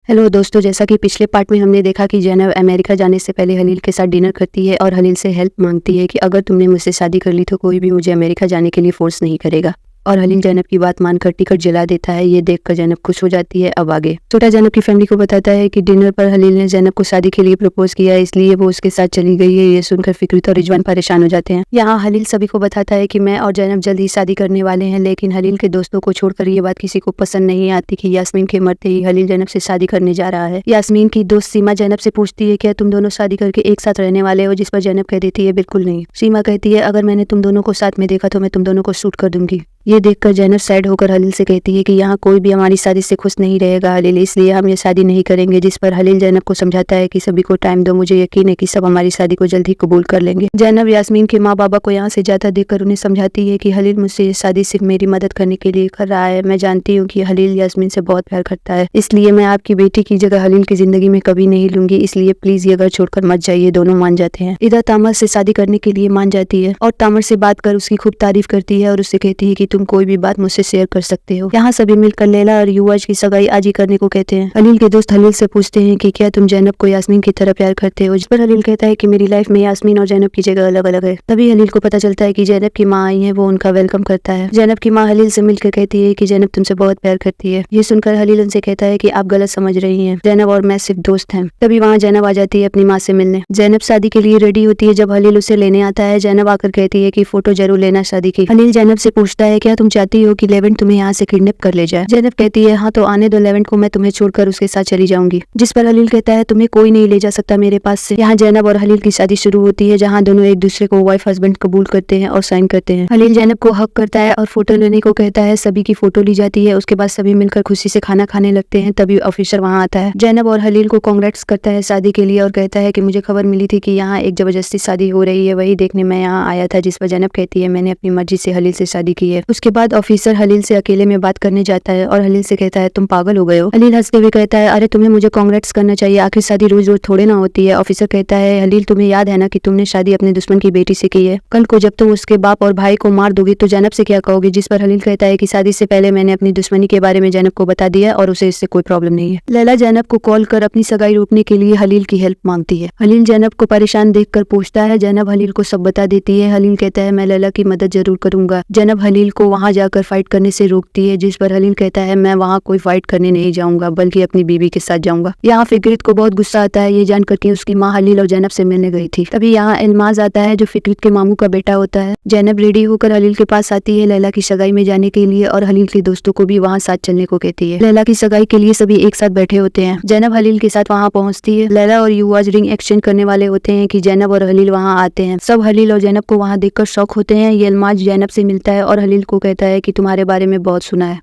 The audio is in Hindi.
हेलो दोस्तों, जैसा कि पिछले पार्ट में हमने देखा कि ज़ैनब अमेरिका जाने से पहले हलील के साथ डिनर करती है और हलील से हेल्प मांगती है कि अगर तुमने मुझसे शादी कर ली तो कोई भी मुझे अमेरिका जाने के लिए फोर्स नहीं करेगा। और हलील ज़ैनब की बात मानकर टिकट जला देता है। ये देखकर ज़ैनब खुश हो जाती है। अब आगे छोटा ज़ैनब की फैमिली को बताता है कि डिनर पर हलील ने ज़ैनब को शादी के लिए प्रपोज किया है, इसलिए वो उसके साथ चली गई है। ये सुनकर फिक्रित और रिजवान परेशान हो जाते हैं। यहाँ हलील सभी को बताता है कि मैं और ज़ैनब जल्द ही शादी करने वाले हैं, लेकिन हलील के दोस्तों को छोड़कर ये बात किसी को पसंद नहीं आती कि यास्मीन के मरते ही हलील ज़ैनब से शादी करने जा रहा है। यास्मीन की दोस्त सीमा ज़ैनब से पूछती है क्या तुम दोनों शादी करके एक साथ रहने वाले हो, जिस पर ज़ैनब कह देती है बिल्कुल नहीं। सीमा कहती है अगर मैंने तुम दोनों को साथ में देखा तो मैं तुम दोनों को शूट कर दूंगी। ये देखकर ज़ैनब सैड होकर हलील से कहती है कि यहाँ कोई भी हमारी शादी से खुश नहीं रहेगा हलील, इसलिए हम ये शादी नहीं करेंगे। जिस पर हलील ज़ैनब को समझाता है कि सभी को टाइम दो, मुझे यकीन है कि सब हमारी शादी को जल्द ही कबूल कर लेंगे। ज़ैनब यास्मीन के माँ बाबा को यहाँ से जाता देखकर उन्हें समझाती है कि हलील मुझसे ये शादी सिर्फ मेरी मदद करने के लिए कर रहा है। मैं जानती हूँ कि हलील यास्मीन से बहुत प्यार करता है, इसलिए मैं आपकी बेटी की जगह हलील की जिंदगी में कभी नहीं लूंगी, इसलिए प्लीज ये घर छोड़कर मत जाइए। दोनों मान जाते हैं। इधर तामर से शादी करने के लिए मान जाती है और तामर से बात कर उसकी खूब तारीफ करती है और उससे कहती है कि तुम कोई भी बात मुझसे शेयर कर सकते हो। यहाँ सभी मिलकर लैला और युवाज की सगाई आज ही करने को कहते हैं। हलील के दोस्त हलील से पूछते हैं कि क्या तुम ज़ैनब को यास्मीन की तरह प्यार करते हो, जिस पर हलील कहता है कि मेरी लाइफ में यास्मीन और ज़ैनब की जगह अलग अलग है। तभी हलील को पता चलता है कि ज़ैनब की माँ आई है, वो उनका वेलकम करता है। ज़ैनब की माँ हलील से मिलकर कहती है कि ज़ैनब तुमसे बहुत प्यार करती है। ये सुनकर हलील उनसे कहता है कि आप गलत समझ रही हैं, ज़ैनब और मैं सिर्फ दोस्त हैं। तभी वहाँ ज़ैनब आ जाती है अपनी माँ से मिलने। ज़ैनब शादी के लिए रेडी होती है। जब हलील उसे लेने आता है, ज़ैनब आकर कहती है कि फोटो जरूर लेना शादी की। हलील ज़ैनब से पूछता है क्या तुम चाहती हो कि लेवेंट तुम्हें यहाँ से किडनैप कर ले जाए। ज़ैनब कहती है हाँ तो आने दो लेवेंट को, मैं तुम्हें छोड़कर उसके साथ चली जाऊंगी। जिस पर हलील कहता है तुम्हें कोई नहीं ले जा सकता मेरे पास से। यहाँ ज़ैनब और हलील की शादी शुरू होती है, जहाँ दोनों एक दूसरे को वाइफ हस्बैंड कबूल करते हैं और साइन करते हैं। हलील ज़ैनब को हक करता है और फोटो लेने को कहता है। सभी की फोटो ली जाती है। उसके बाद सभी मिलकर खुशी से खाना खाने लगते हैं। तभी ऑफिसर वहाँ आता है। ज़ैनब और हलील को कांग्रेट्स करता है शादी के लिए और कहता है कि मुझे खबर मिली थी कि यहाँ एक जबरदस्ती शादी हो रही है, वही देखने मैं यहाँ आया था। जिस पर ज़ैनब कहती है मैंने अपनी मर्जी से हलील से शादी की है। उसके बाद ऑफिसर हलील से अकेले में बात करने जाता है और हलील से कहता है तुम पागल हो गए हो। हलील हंसते हुए कहता है अरे तुम्हें मुझे कांग्रेट्स करना चाहिए, आखिर शादी रोज रोज थोड़े ना होती है। ऑफिसर कहता है हलील तुम्हें याद है ना कि तुमने शादी अपने दुश्मन की बेटी से की है, कल को जब तुम उसके बाप और भाई को मार दोगी तो ज़ैनब से क्या कहोगी। जिस पर हलील कहता है कि शादी से पहले मैंने अपनी दुश्मनी के बारे में ज़ैनब को बता दिया और उसे इससे कोई प्रॉब्लम नहीं है। लैला ज़ैनब को कॉल कर अपनी सगाई रोकने के लिए हलील की हेल्प मांगती है। हलील ज़ैनब को परेशान देखकर पूछता है। ज़ैनब हलील को सब बता देती है। हलील कहता है मैं लैला की मदद जरूर करूंगा। ज़ैनब हलील को वहाँ जाकर फाइट करने से रोकती है। जिस पर हलील कहता है मैं वहाँ कोई फाइट करने नहीं जाऊंगा, बल्कि अपनी बीवी के साथ जाऊंगा। यहाँ फिक्रित को बहुत गुस्सा आता है ये जानकर कि उसकी माँ हलील और ज़ैनब से मिलने गई थी। तभी यहाँ इल्माज आता है जो फिक्रित के मामू का बेटा होता है। ज़ैनब रेडी होकर हलील के पास आती है लैला की सगाई में जाने के लिए और हलील के दोस्तों को भी वहाँ साथ चलने को कहती है। लैला की सगाई के लिए सभी एक साथ बैठे होते हैं। ज़ैनब हलील के साथ वहाँ पहुँचती है। लैला और युवाज रिंग एक्सचेंज करने वाले होते हैं कि ज़ैनब और हलील वहाँ आते हैं। सब हलील और ज़ैनब को वहाँ देखकर शौक होते हैं। ये इल्माज ज़ैनब से मिलता है और हलील को कहता है कि तुम्हारे बारे में बहुत सुना है।